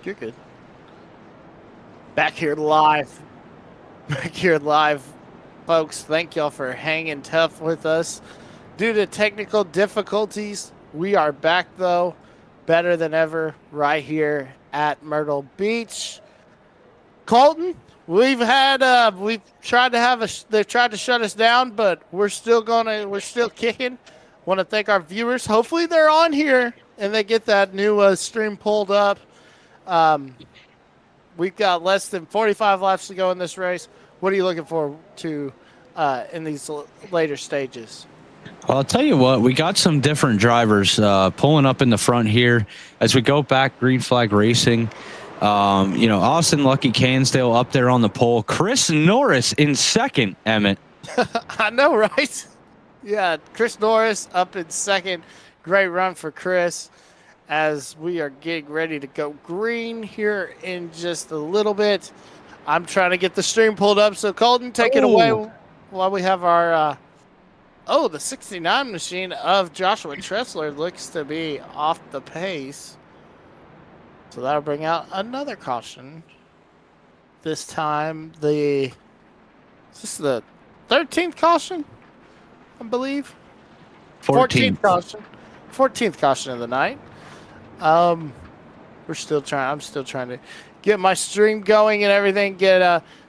You're good. Back here live. Back here live, folks. Thank y'all for hanging tough with us. Due to technical difficulties, we are back, though, better than ever, right here at Myrtle Beach. Colton, we've tried to they've tried to shut us down, but we're still kicking. Want to thank our viewers. Hopefully they're on here and they get that new stream pulled up. We've got less than 45 laps to go in this race. What are you looking forward to in these later stages? Well, I'll tell you what, we got some different drivers pulling up in the front here as we go back green flag racing. Austin Lucky Cansdale up there on the pole. Chris Norris in second, Emmett. I know, right? Yeah, Chris Norris up in second. Great run for Chris as we are getting ready to go green here in just a little bit. I'm trying to get the stream pulled up, so Colton, take it away while we have our... the 69 machine of Joshua Tressler looks to be off the pace. So that'll bring out another caution. This time, is this the 13th caution? I believe. 14th caution. 14th caution of the night. I'm still trying to get my stream going and everything.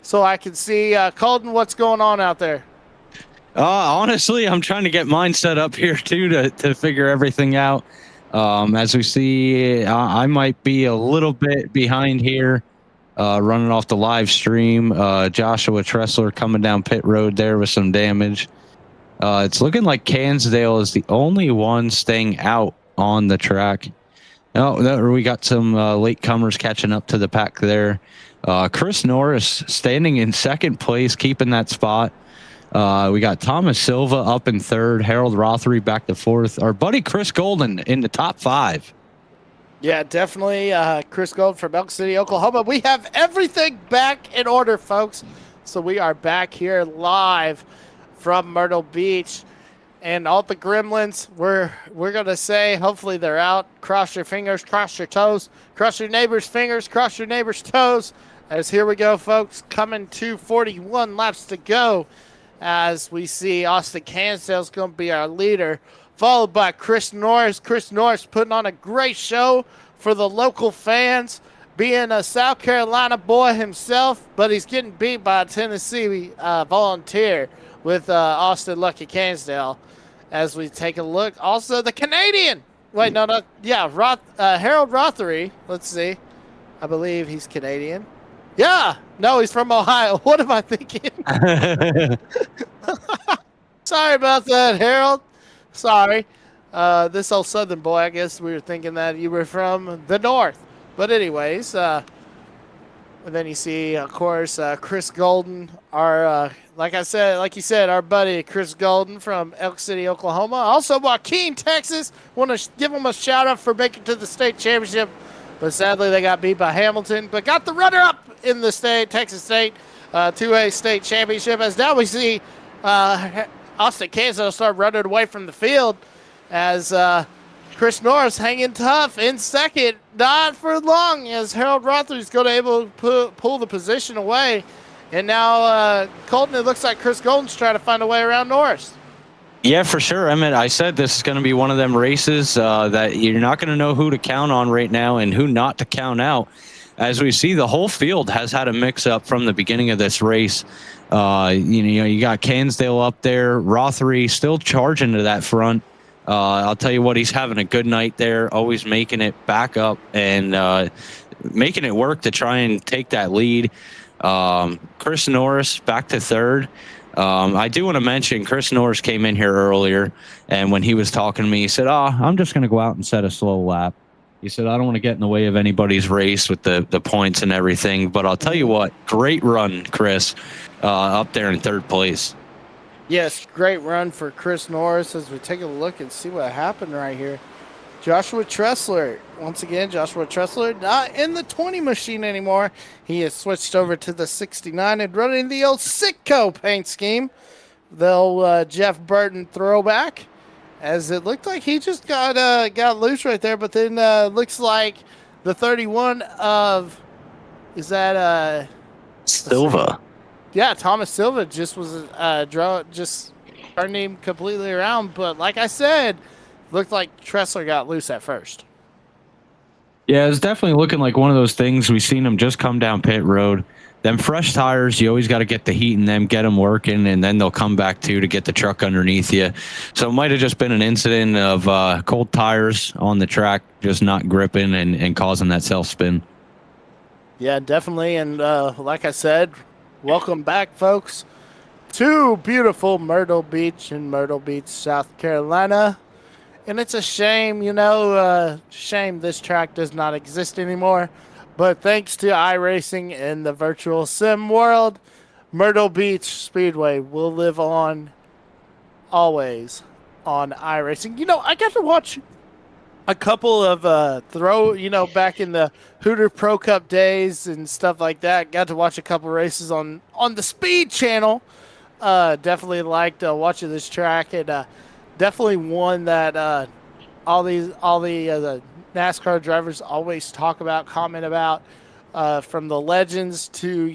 So I can see Colton, what's going on out there? Honestly, I'm trying to get mine set up here too to figure everything out. As we see, I might be a little bit behind here, running off the live stream. Joshua Tressler coming down pit road there with some damage. It's looking like Cansdale is the only one staying out on the track. Oh, we got some late comers catching up to the pack there. Chris Norris standing in second place, keeping that spot. We got Thomas Silva up in third, Harold Rothery back to fourth. Our buddy Chris Golden in the top 5. Yeah, definitely Chris Golden from Elk City, Oklahoma. We have everything back in order, folks. So we are back here live from Myrtle Beach. And all the gremlins, we're going to say, hopefully they're out. Cross your fingers, cross your toes, cross your neighbor's fingers, cross your neighbor's toes. As here we go, folks, coming to 41 laps to go. As we see Austin Cansdale's going to be our leader, followed by Chris Norris. Chris Norris putting on a great show for the local fans, being a South Carolina boy himself, but he's getting beat by a Tennessee volunteer with Austin Lucky Cansdale. As we take a look, also the Canadian. Wait, no, Harold Rothery. Let's see. I believe he's Canadian. Yeah, no, he's from Ohio. What am I thinking? Sorry about that, Harold. Sorry. This old Southern boy, I guess we were thinking that you were from the North. But anyways, and then you see, of course, Chris Golden, like you said, our buddy Chris Golden from Elk City, Oklahoma. Also, Joaquin, Texas. Want to give him a shout out for making it to the state championship. But sadly, they got beat by Hamilton, but got the runner-up in the Texas State 2A state championship. As now we see Austin Cansdale start running away from the field as Chris Norris hanging tough in second. Not for long as Harold Rothery is going to able to pull the position away. And now Colton, it looks like Chris Golden's trying to find a way around Norris. Yeah, for sure. Emmett, I said this is going to be one of them races that you're not going to know who to count on right now and who not to count out. As we see, the whole field has had a mix-up from the beginning of this race. You got Cansdale up there, Rothery still charging to that front. I'll tell you what, he's having a good night there, always making it back up and making it work to try and take that lead. Chris Norris back to third. I do want to mention Chris Norris came in here earlier, and when he was talking to me, he said, I'm just going to go out and set a slow lap. He said, I don't want to get in the way of anybody's race with the points and everything. But I'll tell you what, great run, Chris, up there in third place. Yes, great run for Chris Norris as we take a look and see what happened right here. Joshua Tressler, once again, not in the 20 machine anymore. He has switched over to the 69 and running the old Sitco paint scheme. The Jeff Burton throwback, as it looked like he just got loose right there, but then looks like the 31 of, is that Silva. Yeah, Thomas Silva just was just turned him completely around. But like I said, looked like Tressler got loose at first. Yeah, it's definitely looking like one of those things. We've seen him just come down pit road. Them fresh tires, you always got to get the heat in them, get them working, and then they'll come back to get the truck underneath you. So it might have just been an incident of cold tires on the track, just not gripping and causing that self spin. Yeah, definitely. And like I said, welcome back, folks, to beautiful Myrtle Beach in Myrtle Beach, South Carolina. And it's a shame, shame this track does not exist anymore. But thanks to iRacing in the virtual sim world, Myrtle Beach Speedway will live on always on iRacing. I got to watch a couple of back in the Hooter Pro Cup days and stuff like that. Got to watch a couple races on the Speed channel. Definitely liked watching this track, and definitely one that all the NASCAR drivers always talk about, comment about, from the legends to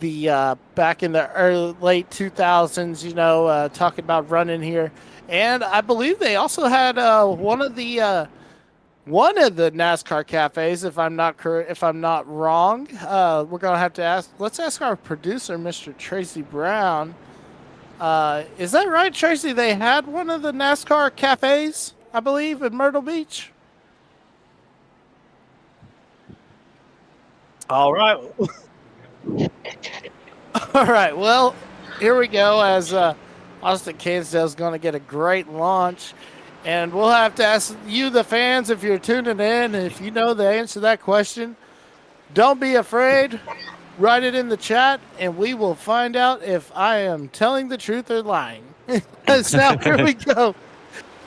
the back in the late 2000s, talking about running here. And I believe they also had one of the NASCAR cafes, if I'm not wrong. We're gonna have to let's ask our producer, Mr. Tracy Brown. Is that right, Tracy? They had one of the NASCAR cafes, I believe, in Myrtle Beach. All right. All right. Well, here we go. As Austin Cansdale is going to get a great launch, and we'll have to ask you, the fans, if you're tuning in, if you know the answer to that question, don't be afraid. Write it in the chat, and we will find out if I am telling the truth or lying. So now here we go.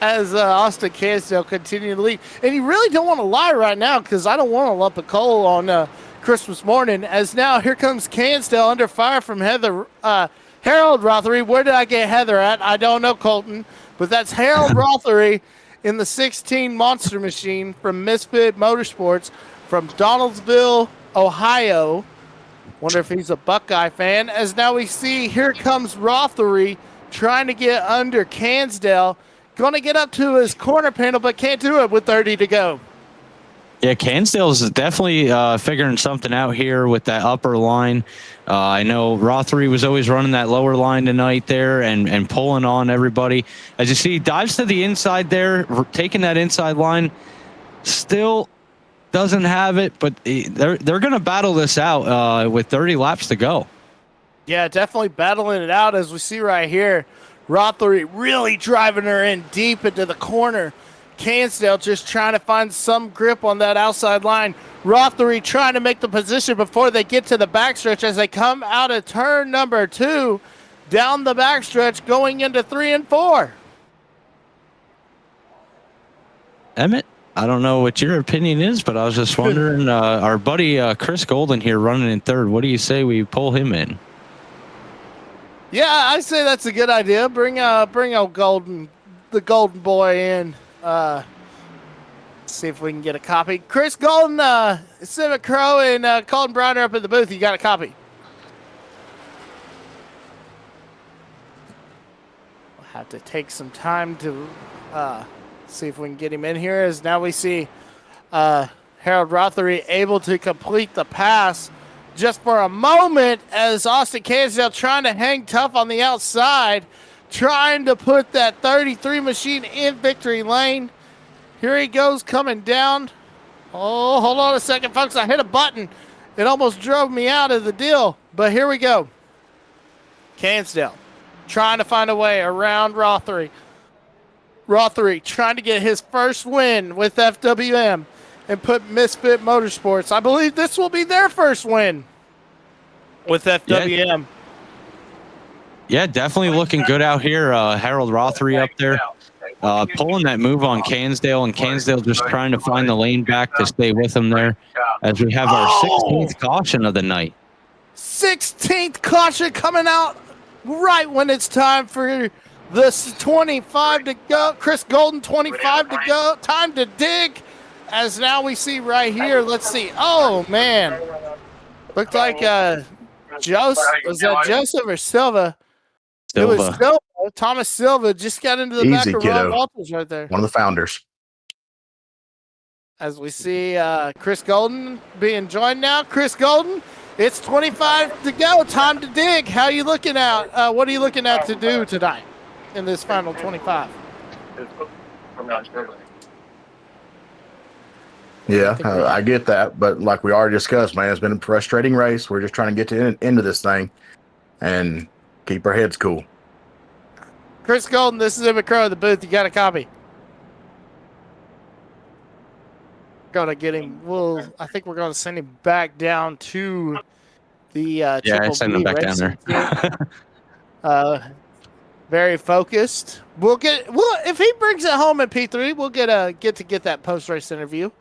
As Austin Cansdale continue to lead. And you really don't want to lie right now, because I don't want a lump of coal on Christmas morning. As now here comes Cansdale under fire from Harold Rothery. Where did I get Heather at? I don't know, Colton. But that's Harold Rothery in the 16 Monster Machine from Misfit Motorsports from Donaldsville, Ohio. Wonder if he's a Buckeye fan. As now we see, here comes Rothery trying to get under Cansdale. Going to get up to his corner panel, but can't do it with 30 to go. Yeah, Cansdale's definitely figuring something out here with that upper line. I know Rothery was always running that lower line tonight there and pulling on everybody. As you see, he dives to the inside there, taking that inside line. Still doesn't have it, but they're going to battle this out with 30 laps to go. Yeah, definitely battling it out, as we see right here. Rothery really driving her in deep into the corner. Cansdale just trying to find some grip on that outside line. Rothery trying to make the position before they get to the backstretch as they come out of turn number 2 down the backstretch going into 3 and 4. Emmett, I don't know what your opinion is, but I was just wondering, our buddy Chris Golden here running in third, what do you say we pull him in? Yeah, I say that's a good idea. Bring old Golden, the Golden boy in. See if we can get a copy. Chris Golden, Civic Crow, and Colton Brown are up in the booth. You got a copy? We'll have to take some time to see if we can get him in here. As now we see Harold Rothery able to complete the pass just for a moment, as Austin Cansdale trying to hang tough on the outside, trying to put that 33 machine in victory lane. Here he goes coming down. Oh, hold on a second, folks. I hit a button. It almost drove me out of the deal. But here we go. Cansdale trying to find a way around Rothery. Rothery trying to get his first win with FWM and put Misfit Motorsports. I believe this will be their first win with FWM. Yeah, definitely looking good out here. Harold Rothery up there pulling that move on Cansdale, and Cansdale just trying to find the lane back to stay with him there as we have our 16th caution of the night. 16th caution coming out right when it's time for this 25 to go. Chris Golden, 25 to go. Time to dig. as now we see right here. Let's see. Oh, man. Looked like Joseph. Was that Joseph or Silva? It was Silva. Silva. Thomas Silva just got into the back Easy, of kiddo. Ron Walters right there. One of the founders. As we see Chris Golden being joined now. Chris Golden, it's 25 to go. Time to dig. How are you looking at? What are you looking at to do tonight in this final 25? Yeah, I get that. But like we already discussed, man, it's been a frustrating race. We're just trying to get to into this thing and keep our heads cool. Chris Golden, this is Emmett Crow in the booth. You got a copy? Gonna get him. I think we're gonna send him back down to the Yeah, send him back down there. Very focused. We'll if he brings it home in P3, we'll get that post race interview.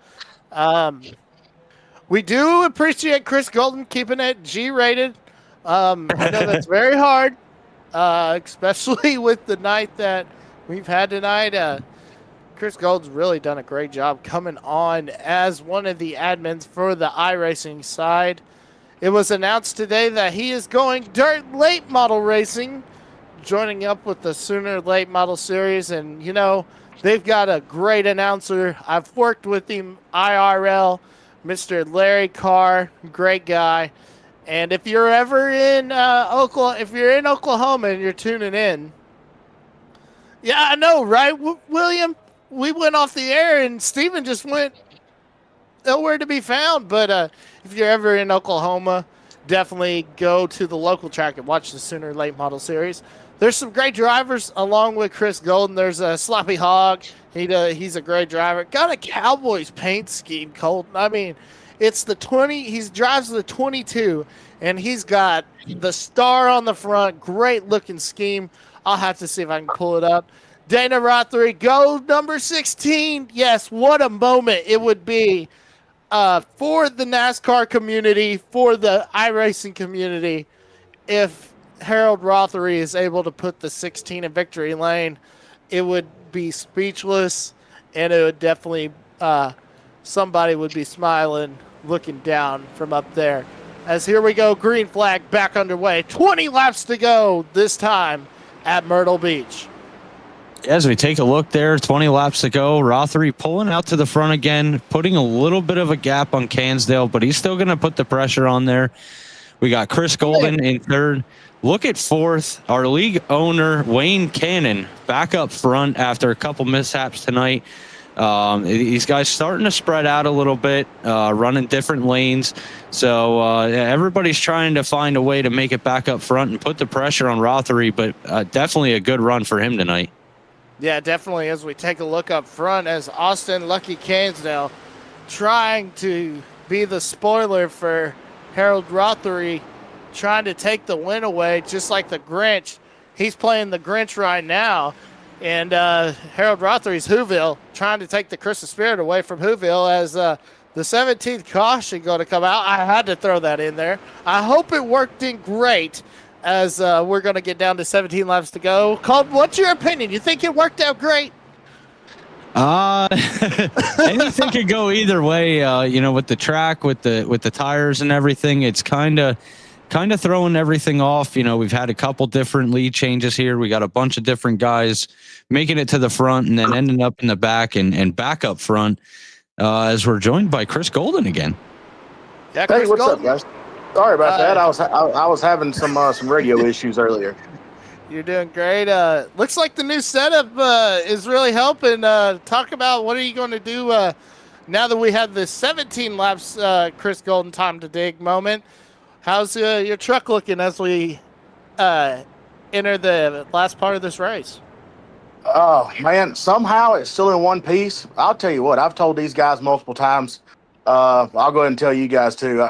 We do appreciate Chris Golden keeping it G-rated. I know that's very hard, especially with the night that we've had tonight. Chris Golden's really done a great job coming on as one of the admins for the iRacing side. It was announced today that he is going dirt late model racing, joining up with the Sooner Late Model Series. And, you know, they've got a great announcer. I've worked with him IRL, Mr. Larry Carr, great guy. And if you're ever in Oklahoma and you're tuning in, yeah, I know, right, William? We went off the air and Steven just went nowhere to be found. But if you're ever in Oklahoma, definitely go to the local track and watch the Sooner Late Model Series. There's some great drivers along with Chris Golden. There's a Sloppy Hog. He's a great driver. Got a Cowboys paint scheme, Colton. I mean, it's the 20. He drives the 22, and he's got the star on the front. Great looking scheme. I'll have to see if I can pull it up. Dana Rothery, go number 16. Yes, what a moment it would be for the NASCAR community, for the iRacing community, if Harold Rothery is able to put the 16 in victory lane. It would be speechless, and it would definitely somebody would be smiling, looking down from up there. As here we go, green flag back underway. 20 laps to go this time at Myrtle Beach. As we take a look there, 20 laps to go. Rothery pulling out to the front again, putting a little bit of a gap on Cansdale, but he's still going to put the pressure on there. We got Chris Golden in third. Look at fourth. Our league owner, Wayne Cannon, back up front after a couple mishaps tonight. These guys starting to spread out a little bit, running different lanes. So everybody's trying to find a way to make it back up front and put the pressure on Rothery, but definitely a good run for him tonight. Yeah, definitely. As we take a look up front, as Austin Lucky Cansdale trying to be the spoiler for Harold Rothery, trying to take the win away, just like the Grinch. He's playing the Grinch right now. And Harold Rothery's Whoville trying to take the Christmas spirit away from Whoville as the 17th caution going to come out. I had to throw that in there. I hope it worked in great as we're going to get down to 17 laps to go. Colton, what's your opinion? You think it worked out great? Anything could go either way. With the track, with the tires and everything, it's kind of throwing everything off. We've had a couple different lead changes here. We got a bunch of different guys making it to the front and then ending up in the back and back up front as we're joined by Chris Golden again. Yeah, Chris what's Golden. up, guys? Sorry about that. I was having some radio issues earlier. You're doing great. Looks like the new setup is really helping. Talk about what are you going to do now that we have the 17 laps Chris Golden time to dig moment. How's your truck looking as we enter the last part of this race? Oh, man, somehow it's still in one piece. I'll tell you what, I've told these guys multiple times. I'll go ahead and tell you guys, too.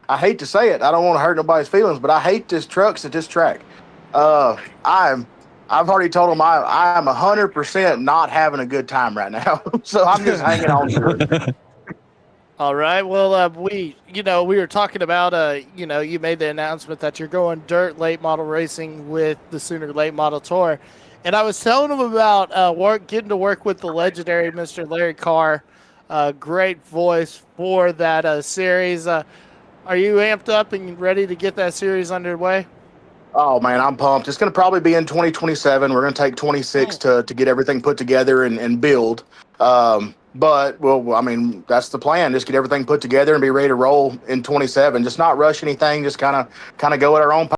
I hate to say it. I don't want to hurt nobody's feelings, but I hate this trucks at this track. I've already told them I am 100% not having a good time right now. So I'm just hanging on to it. All right. Well, we were talking about, you made the announcement that you're going dirt late model racing with the Sooner Late Model Tour. And I was telling them about getting to work with the legendary Mr. Larry Carr great voice for that series. Are you amped up and ready to get that series underway? Oh man, I'm pumped. It's going to probably be in 2027. We're going to take 26 to get everything put together and build. But well, I mean, that's the plan. Just get everything put together and be ready to roll in 27. Just not rush anything. Just kind of go at our own